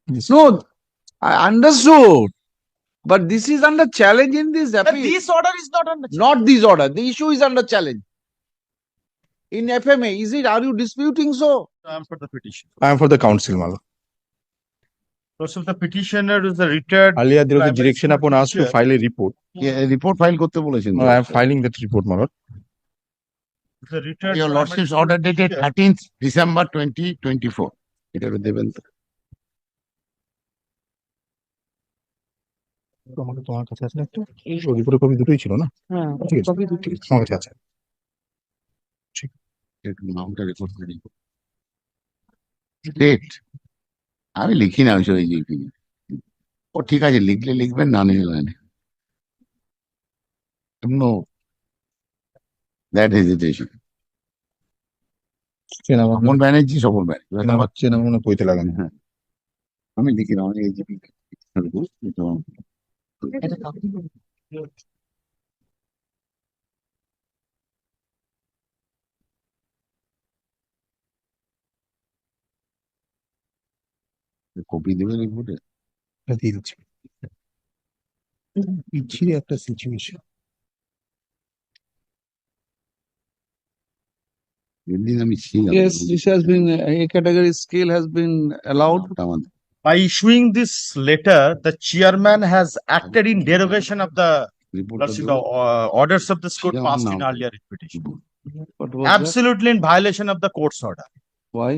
Yes. No, I understood. But this is under challenge in this appeal. This order is not under challenge. Not this order. The issue is under challenge. In FMA, is it? Are you disputing so? I am for the petition. I am for the council, my lord. So the petitioner is a retired. Earlier, there was a primary direction school upon us to teacher. file a report. report file করতে বলেছেন No, I am filing that report, my lord. The retired your primary lordship's school order dated teacher. 13th December 2024 এটা দেবেন তো। তোমার কাছে আছে না একটা রিপোর্টের কপি দুটোই ছিল না? ঠিক আছে, ঠিক আছে, আমার কাছে আছে। একটু নামটা রেকর্ড করে নিব। ডেট আমি লিখি না ওইসব এই যে ও ঠিক আছে লিখলে লিখবেন না নিলে নো দ্যাট হেজিটেশন চেনা স্বপন ব্যানার্জি স্বপন ব্যানার্জি চেনা মনে কইতে লাগে না। হ্যাঁ আমি লিখি না অনেক কপি দেবে রিপোর্টে দিয়ে দিচ্ছি। পিছিয়ে একটা সিচুয়েশন। এদিন আমি ছিলাম Yes, this has been, a category scale has been allowed. আমাদের By issuing this letter, the chairman has acted in derogation of the রিপোর্টটা lordship, the orders of this court Yeah, passed now. in earlier petition. What was that? Absolutely in violation of the court's order. Why?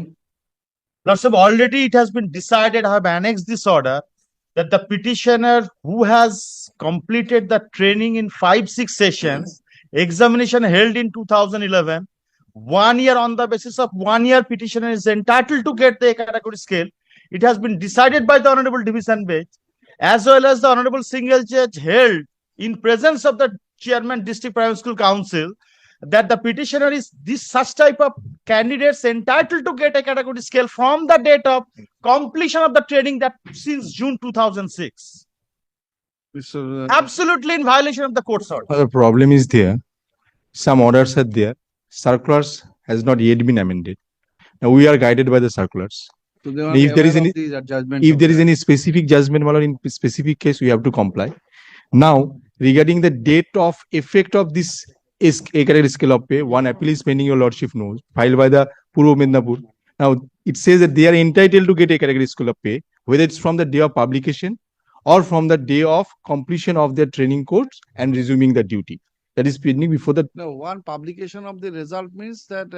Lordship, already it has been decided, I have annexed this order, that the petitioner who has completed the training in 5-6 sessions, examination held in 2011, 1 year on the basis of 1 year petitioner is entitled to get the category scale. It has been decided by the Honorable Division Bench, as well as the Honorable Single Judge held in presence of the Chairman District Primary School Council, that the petitioner is this such type of candidates entitled to get a category scale from the date of completion of the training that since June 2006. Mr. Absolutely in violation of the court's order. The problem is there. Some orders are there. Circulars has not yet been amended. Now we are guided by the circulars. So they are If there is aware of any- these judgment. If there is any specific judgment, my lord, in specific case, we have to comply. Now, regarding the date of effect of this is a category scale of pay, one appeal is pending, your lordship knows, filed by the Purva Midnapur. Now, it says that they are entitled to get a category scale of pay, whether it's from the day of publication or from the day of completion of their training course and resuming the duty. That is pending before the No, one publication of the result means that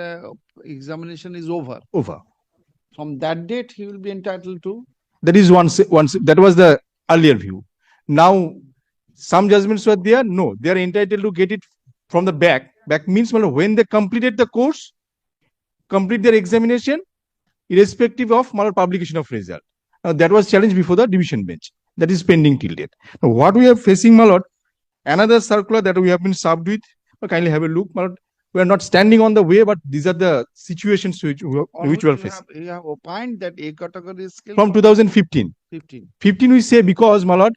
examination is over. over. From that date, he will be entitled to. That is once that was the earlier view. Now, some judgments were there. No, they are entitled to get it from the back. Back means when they completed the course, complete their examination, irrespective of publication of result. Now, that was challenged before the division bench. That is pending till date. Now, what we are facing, my lord, another circular that we have been served with. Kindly have a look, my lord. We are not standing on the way, but these are the situations which we are facing. You have opined that a category scale. From 2015. 15. 15 we say because, my lord,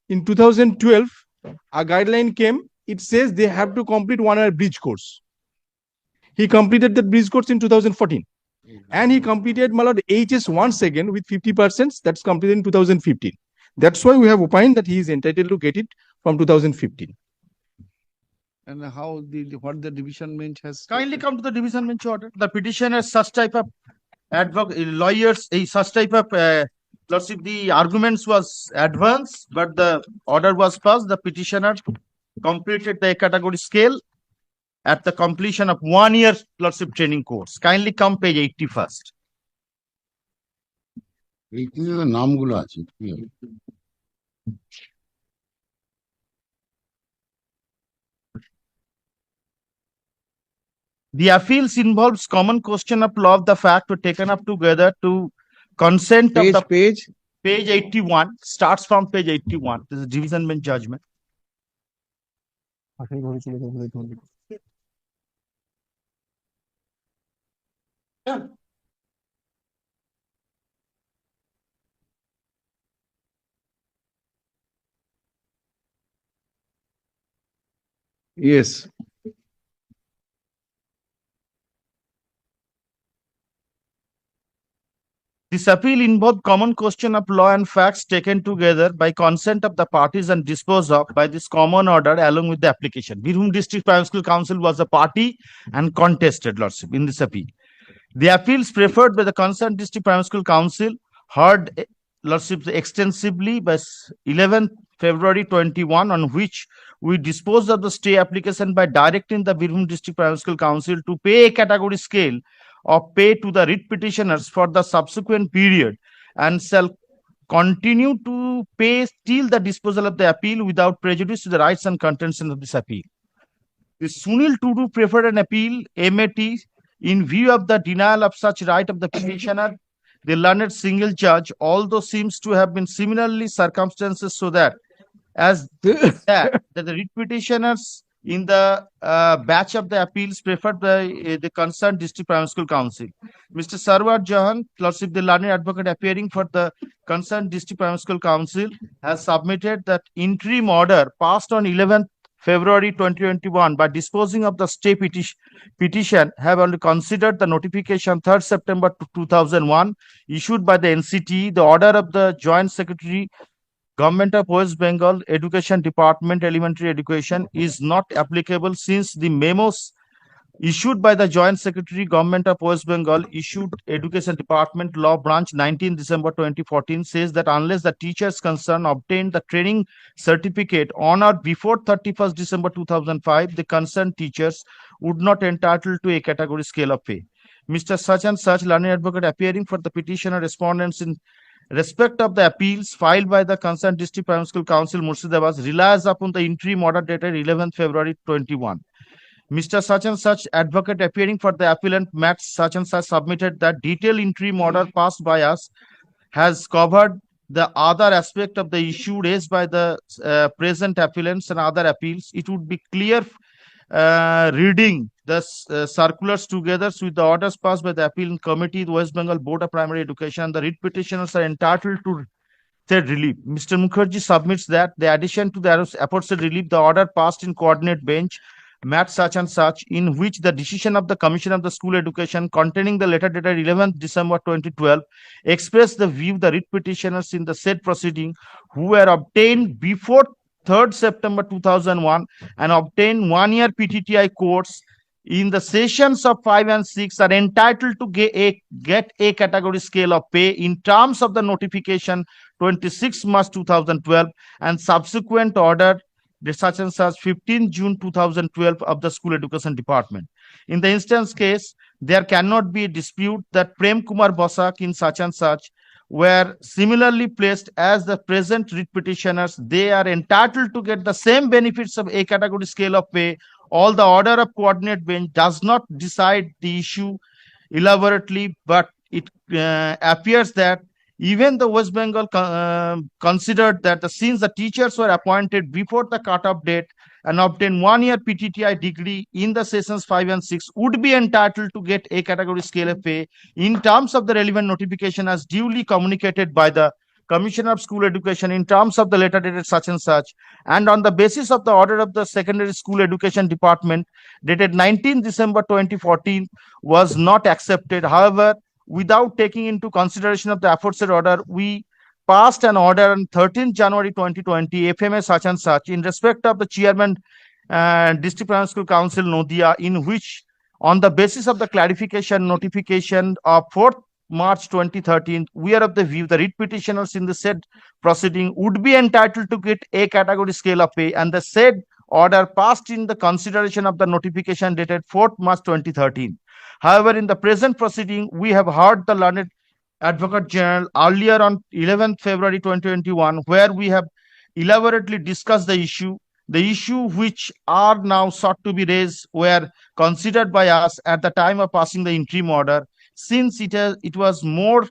in 2012, a guideline came, it says they have to complete 1 year bridge course. He completed that bridge course in 2014. And he completed, my lord, HS once again with 50%, that's completed in 2015. That's why we have opined that he is entitled to get it from 2015. And how what the division bench has. Kindly come to the division bench order. The petitioner, such type of lawyers, such type of lordship, the arguments was advanced, but the order was passed. The petitioner completed the category scale at the completion of 1 year lordship training course. Kindly come page 81st. এইখানে নামগুলো আছে কি হবে? The appeals involves common question of law of the fact were taken up together to consent of the Page. page 81, starts from page 81. This is division bench judgment. Yes. This appeal involved common question of law and facts taken together by consent of the parties and disposed of by this common order along with the application. Birbhum District Primary School Council was a party and contested, Lordship, in this appeal. The appeals preferred by the concerned District Primary School Council heard, Lordship, extensively by 11th February 21, on which we disposed of the stay application by directing the Birbhum District Primary School Council to pay a category scale of pay to the writ petitioners for the subsequent period and shall continue to pay till the disposal of the appeal without prejudice to the rights and contention of this appeal. The Sunil Tudu preferred an appeal, MAT, in view of the denial of such right of the petitioner. The learned single judge, although seems to have been similarly circumstances so that as that the writ petitioners in the batch of the appeals preferred by the concerned District Primary School Council. Mr. Sarwar Jahan, Lordship, the learned advocate appearing for the concerned District Primary School Council, has submitted that interim order passed on 11th February 2021 by disposing of the stay petition have only considered the notification 3rd September 2001 issued by the NCT, the order of the Joint Secretary Government of West Bengal Education Department Elementary Education is not applicable since the memos issued by the Joint Secretary Government of West Bengal issued Education Department Law Branch 19 December 2014 says that unless the teachers concerned obtain the training certificate on or before 31st December 2005, the concerned teachers would not entitled to a category scale of pay. Mr. Such and Such, learned advocate appearing for the petitioner respondents in respect of the appeals filed by the concerned District Primary School Council Murshidabad relies upon the interim order dated 11th February 21. Mr. Such and Such, advocate appearing for the appellant Matt Such and Such, submitted that detailed interim order passed by us has covered the other aspect of the issue raised by the present appellants and other appeals. It would be clear reading the circulars together with the orders passed by the appeal committee, the West Bengal Board of Primary Education. The writ petitioners are entitled to said relief. Mr. Mukherjee submits that the addition to the aforesaid relief, the order passed in coordinate bench, Matt Such and Such, in which the decision of the Commission of the School Education containing the letter dated 11th December 2012 expressed the view the writ petitioners in the said proceeding who were obtained before 3rd September 2001 and obtained 1-year PTTI course in the sessions of 5 and 6 are entitled to get a category scale of pay in terms of the notification 26 March 2012 and subsequent order such and such 15 June 2012 of the School Education Department. In the instance case, there cannot be a dispute that Prem Kumar Basak in such and such were similarly placed as the present writ petitioners. They are entitled to get the same benefits of a category scale of pay. All the order of coordinate bench does not decide the issue elaborately, but it appears that even the West Bengal considered that since the teachers were appointed before the cut-off date and obtained 1-year PTTI degree in the sessions 5 and 6 would be entitled to get a category scale of pay in terms of the relevant notification as duly communicated by the Commissioner of School Education in terms of the letter dated such and such, and on the basis of the order of the Secondary School Education Department dated 19 December 2014 was not accepted. However, without taking into consideration of the aforesaid order, we passed an order on 13 January 2020, FMA such and such, in respect of the Chairman District Primary School Council Nodia, in which on the basis of the clarification notification of 4th March 2013, we are of the view the writ petitioners in the said proceeding would be entitled to get a category scale of pay, and the said order passed in the consideration of the notification dated 4th March 2013. However, in the present proceeding, we have heard the learned Advocate General earlier on 11th February 2021, where we have elaborately discussed the issue. The issue which are now sought to be raised were considered by us at the time of passing the interim order. Since it was more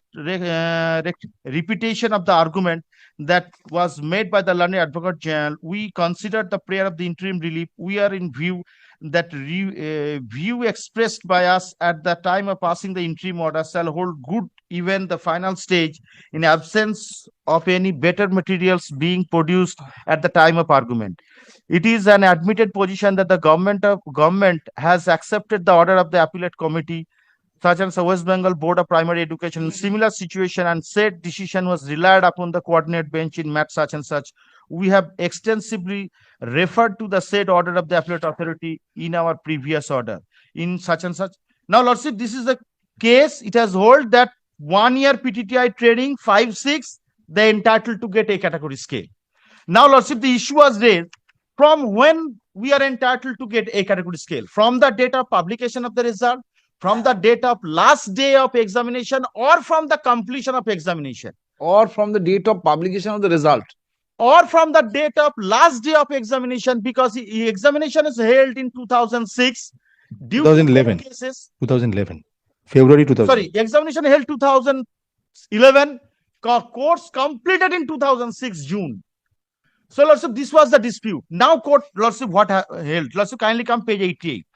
repetition of the argument that was made by the learned Advocate General, we considered the prayer of the interim relief. We are in view that view expressed by us at the time of passing the interim order shall hold good even the final stage in absence of any better materials being produced at the time of argument. It is an admitted position that the government has accepted the order of the appellate committee such as the West Bengal Board of Primary Education in similar situation and said decision was relied upon the coordinate bench in matter such and such. We have extensively referred to the said order of the appellate authority in our previous order in such and such. Now, Lordship, this is the case. It has hold that 1 year PTTI training 5-6, they entitled to get a category scale. Now, Lordship, the issue was raised from when we are entitled to get a category scale, from the date of publication of the result, from the date of last day of examination, or from the completion of examination, Or from the date of publication of the result. or from the date of last day of examination, because the examination is held in 2006 due to 2011. cases. 2011. February 2000. Sorry, examination held 2011, course completed in 2006 June. So, Lordship, this was the dispute. Now, court, Lordship, what held? Lordship, kindly come page 88.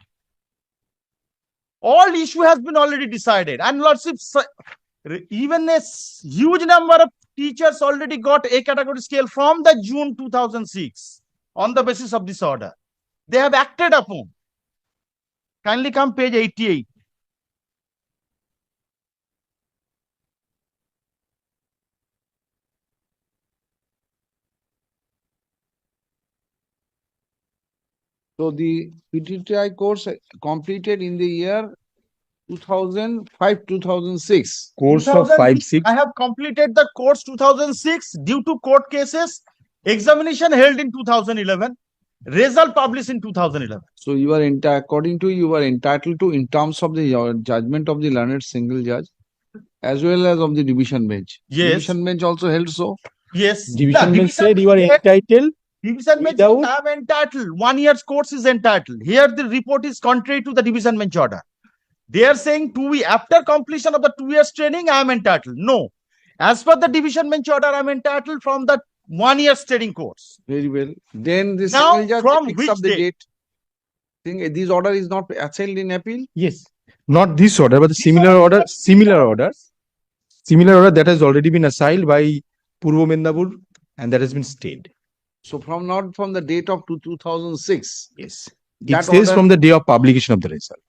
All issue has been already decided, and Lordship, even a huge number of teachers already got a category scale from the June 2006 on the basis of this order. They have acted upon. Kindly come page 88. So the PTTI course completed in the year 2005-2006. Course of 5-6. I have completed the course 2006 due to court cases. Examination held in 2011. Result published in 2011. So you are according to you are entitled to in terms of the judgment of the learned single judge as well as of the division bench. Yes. Division bench also held so. Yes. Division The bench said you are entitled. Division bench without- I am entitled. 1 year's course is entitled. Here the report is contrary to the division bench order. They are saying after completion of the 2 years training, I am entitled. No. As per the division bench order, I am entitled from the 1 year's training course. Very well. Then the Now, single judge from picks which up the date? date. Think this order is not assailed in appeal. Yes. Not this order, but the similar order that has already been assailed by Purvo Mendapur and that has been stayed. So from not from the date of 2006. Yes. It That says order- from the day of publication of the result.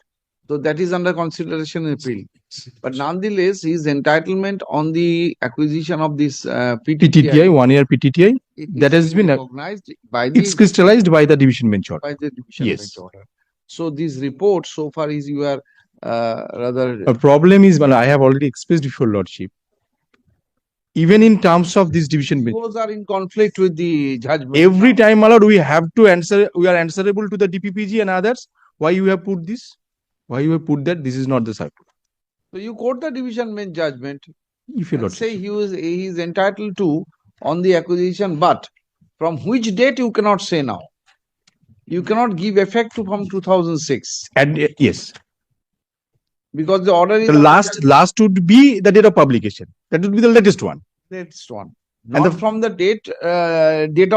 So that is under consideration in appeal. But nonetheless, his entitlement on the acquisition of this PTTI, 1 year PTTI, it that has is been recognized by the it's crystallized by the division bench order. division Yes. bench order. So this report, so far is you are rather A problem is, well, I have already expressed before Lordship. Even in terms of this division bench, those are in conflict with the judgment. every time, my lord, we have to answer, we are answerable to the DPPG and others. Why you have put this? Why you have put that? This is not the circular. So you quote the division bench judgment. If you And lordship. say he is entitled to on the acquisition, but from which date you cannot say now. You cannot give effect to from 2006 And yes, because the order is the last would be the date of publication. That would be the latest one. latest one. And Not the- from the date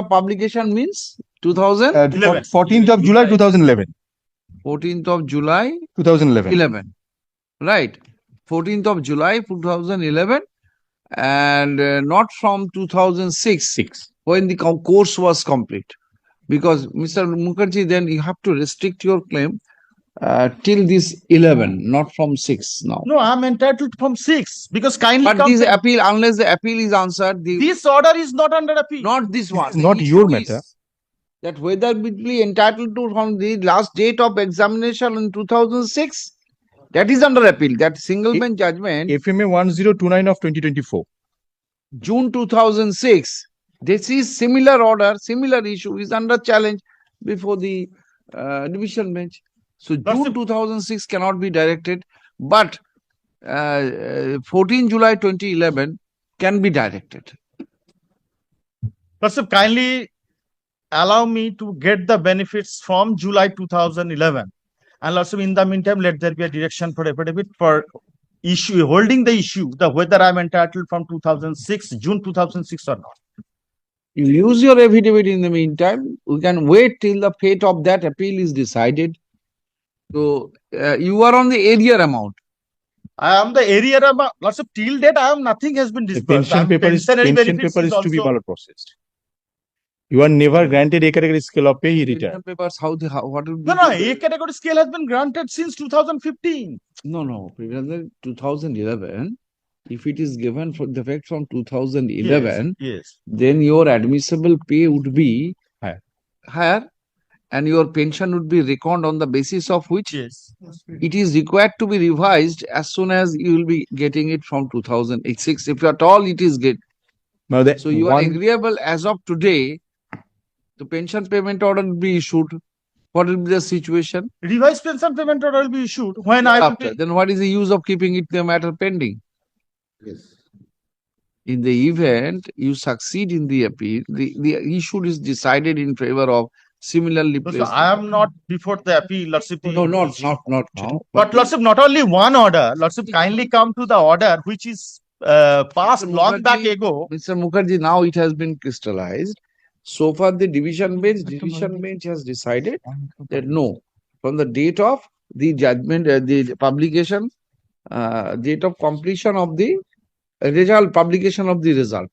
of publication means 2000 11. 14th of July 2011. 14th of July 2011. 11. Right. 14th of July 2011 and not from 2006 6. when the course was complete. Because Mr. Mukherjee, then you have to restrict your claim till this 11, not from 6 now. No, I am entitled from 6 because kindly But come this to- appeal, unless the appeal is answered, this order is not under appeal. not this one. is not The your issue matter. is that whether it be entitled to from the last date of examination in 2006, that is under appeal. That single bench judgment, FMA 1029 of 2024. June 2006, this is similar order, similar issue is under challenge before the division bench. So June 2006 cannot be directed, but 14 July 2011 can be directed. Lordship, kindly allow me to get the benefits from July 2011. And Lordship, in the meantime, let there be a direction for affidavit for issue, holding the issue, the whether I'm entitled from 2006, June 2006 or not. You use your affidavit in the meantime. We can wait till the fate of that appeal is decided. So you are on the area amount. I am the area amount. Lordship, till date, nothing has been The disbursed. pension paper is Pensionary benefits to be also- well processed. You are never granted A category scale of pay, he Pension returned. papers, what would be? No, no, A category scale has been granted since 2015. No. Previously, 2011. If it is given for the effect from 2011, Yes. then your admissible pay would be Higher. and your pension would be reckoned on the basis of which Yes. it is required to be revised as soon as you will be getting it from 2006. If at all it is get. Now the So you are one agreeable as of today, the pension payment order will be issued. What will be the situation? Revised pension payment order will be issued when I will After, be. then what is the use of keeping it the matter pending? Yes. In the event you succeed in the appeal, the issue is decided in favor of similarly So placed. I am not before the appeal, Lordship. No, not now. But Lordship, not only one order, Lordship, kindly come to the order which is passed Mr. long back Mukherjee- ago. Mr. Mukherjee, now it has been crystallized. So far, the division bench has decided that no, from the date of the judgment, the publication, date of completion of the result, publication of the result,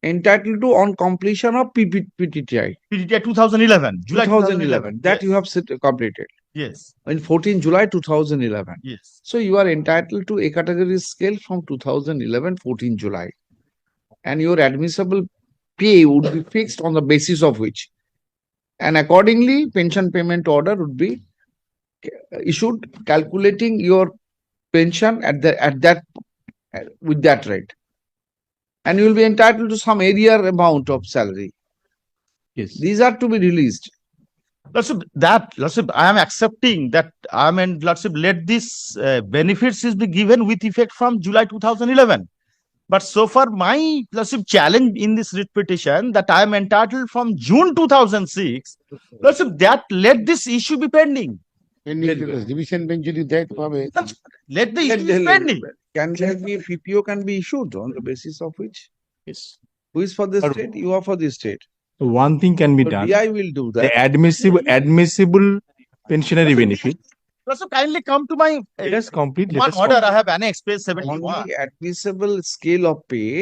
entitled to on completion of PTTI PTTI 2011, July 2011, that Yes. you have completed Yes. in 14 July 2011. Yes. So you are entitled to a category scale from 2011, 14 July. And your admissible pay would be fixed on the basis of which. And accordingly, pension payment order would be issued calculating your pension with that rate. And you will be entitled to some arrear amount of salary. yes. These are to be released. Lordship, I am accepting that. I mean, Lordship, let this benefits is be given with effect from July 2011. But so far, my Lordship challenge in this writ petition that I am entitled from June 2006. Lordship, that let this issue be pending. Division bench যদি দেয় তবে Let the issue be pending. Can there be a PPO can be issued on the basis of which? Yes. Who is for the Or- state? You are for the state. One thing can be So done. DI will do The that. admissible pensionary benefit. Lordship, kindly come to my Let us complete. Let one us order. complete. I have annexed page 71. Only admissible scale of pay,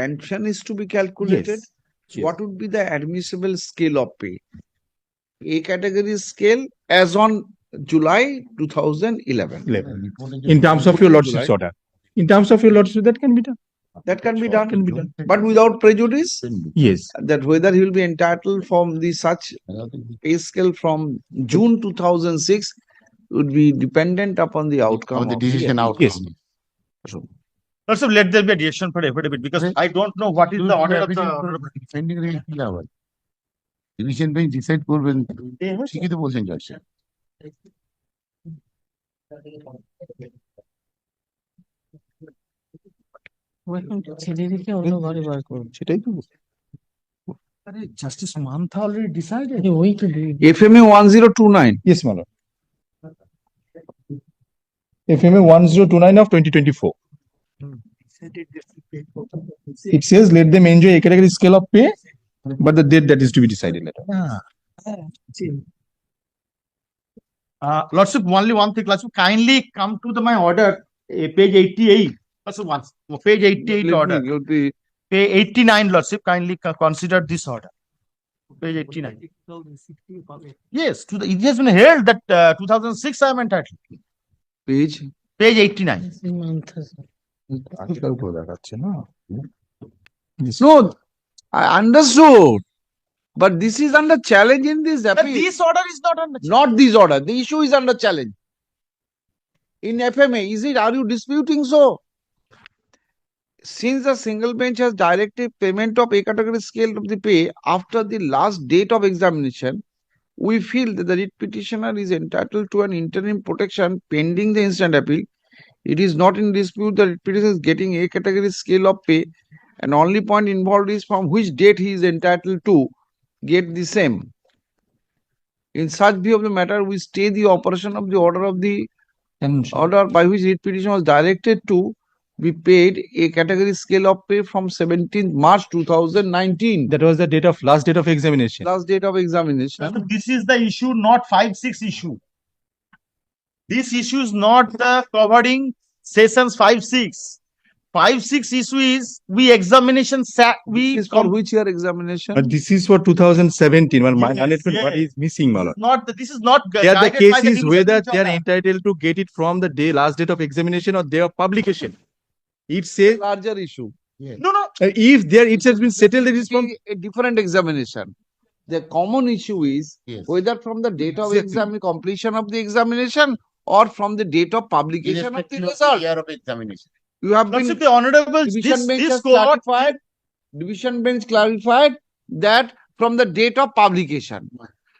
pension is to be calculated. Yes. So Yes. what would be the admissible scale of pay? A category scale as on July 2011. 11. In terms of your lordship's July. order. In terms of your lordship, that can be done. That can be done. Can be done. But without prejudice, Yes. that whether he will be entitled from the such pay scale from June 2006 would be dependent upon the outcome আমাদের of the decision appeal. Out Yes. Lordship, let there be a decision for affidavit because I don't know what is the order of the. Pending রেখে কি লাভ হয় division bench decide করবেন ঠিকই তো বলছেন জজ ছেড়ে রেখে অন্য ঘরে বার করুন সেটাই তো। Justice Mantha already decided. ওই তো FMA 1029. Yes, my lord. FMA 1029 of 2024. It says let them enjoy a category scale of pay, but the date that is to be decided later. Lordship, only one thing, Lordship, kindly come to my order, page 88. Lordship, once, page 88 order. You'll be Page 89, Lordship, kindly consider this order. Page 89. Yes, it has been held that 2006 I am entitled. page. Page 89. আজকাল করে দেখাচ্ছে না। No, I understood. But this is under challenge in this But appeal. this order is not under. Not this order. The issue is under challenge. In FMA, is it? Are you disputing so? Since the single bench has directed payment of a category scale of the pay after the last date of examination, we feel that the writ petitioner is entitled to an interim protection pending the instant appeal. It is not in dispute that writ petitioner is getting a category scale of pay, and only point involved is from which date he is entitled to get the same. In such view of the matter, we stay the operation of the order by which writ petition was directed to be paid a category scale of pay from 17th March 2019. That was the last date of examination. Last date of examination. This is the issue, not 5-6 issue. This issue is not the covering sessions 5-6. 5-6 issue is we examination we This is for which year examination? But this is for 2017. Well, my Yes, understanding what yes. is missing, my lord. this is not There the guided case by the is division whether bench they are order. entitled to get it from the last date of examination or day of publication. It says Larger issue. No. if there it has been settled, it is from A different examination. The common issue is Yes. whether from the date of Exactly. completion of the examination or from the date of publication of the Irrespective of the result. year of examination. You have Lordship, been the honorable division bench this has court clarified. Division bench clarified that from the date of publication.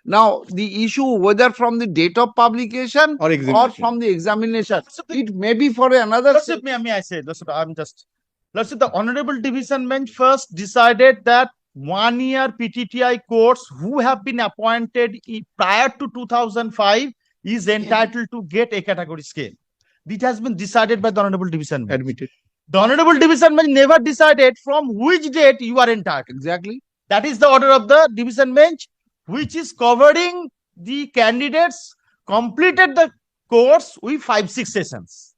Now the issue whether from the date of publication or or examination. from the examination, Lordship, the- it may be for another. Lordship, may I say, Lordship, Lordship, the honorable division bench first decided that 1 year PTTI courts who have been appointed prior to 2005 is entitled to get a category scale. It has been decided by the honorable division bench. Admitted. The honorable division bench never decided from which date you are entitled. Exactly. That is the order of the division bench, which is covering the candidates completed the course with 5-6 sessions.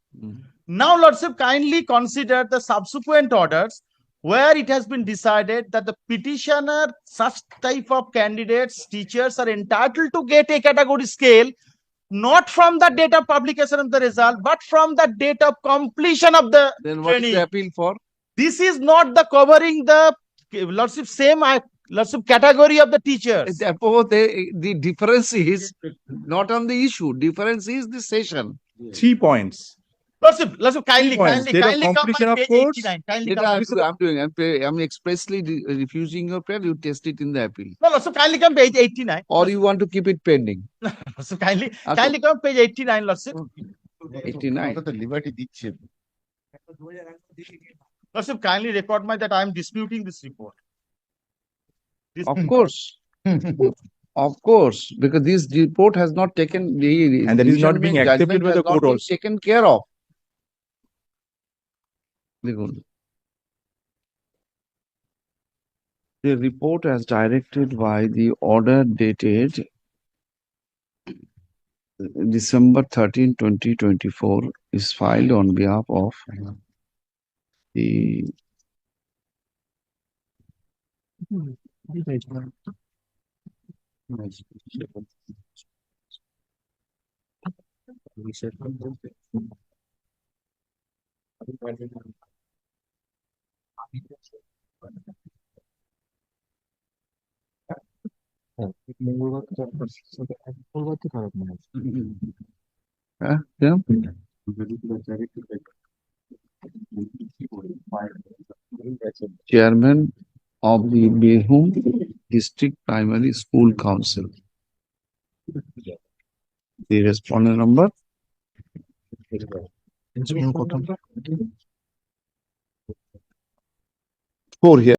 Now, Lordship, kindly consider the subsequent orders where it has been decided that the petitioner, such type of candidates, teachers are entitled to get a category scale, not from the date of publication of the result, but from the date of completion of the Then what is training. the appeal for? This is not the covering the Lordship same Lordship category of the teachers. Therefore, the difference is not on the issue. Difference is the session. 3 points. Lordship, kindly points. Date of come completion on of page course. 89. Kindly Later come. I'm expressly refusing your prayer. You test it in the appeal. No, Lordship, kindly come page 89. Or you want to keep it pending. Lordship, kindly Okay. come page 89, Lordship. 89. কত liberty দিচ্ছে Lordship, kindly record that I am disputing this report. Of course. Of course. Because this report has not taken the And that is not division being bench accepted judgment by has the not court been also. taken care of. দেখুন, the report as directed by the order dated December 13, 2024 is filed on behalf of the yeah, chairman of the Behum District Primary School Council. The respondent number 4 here.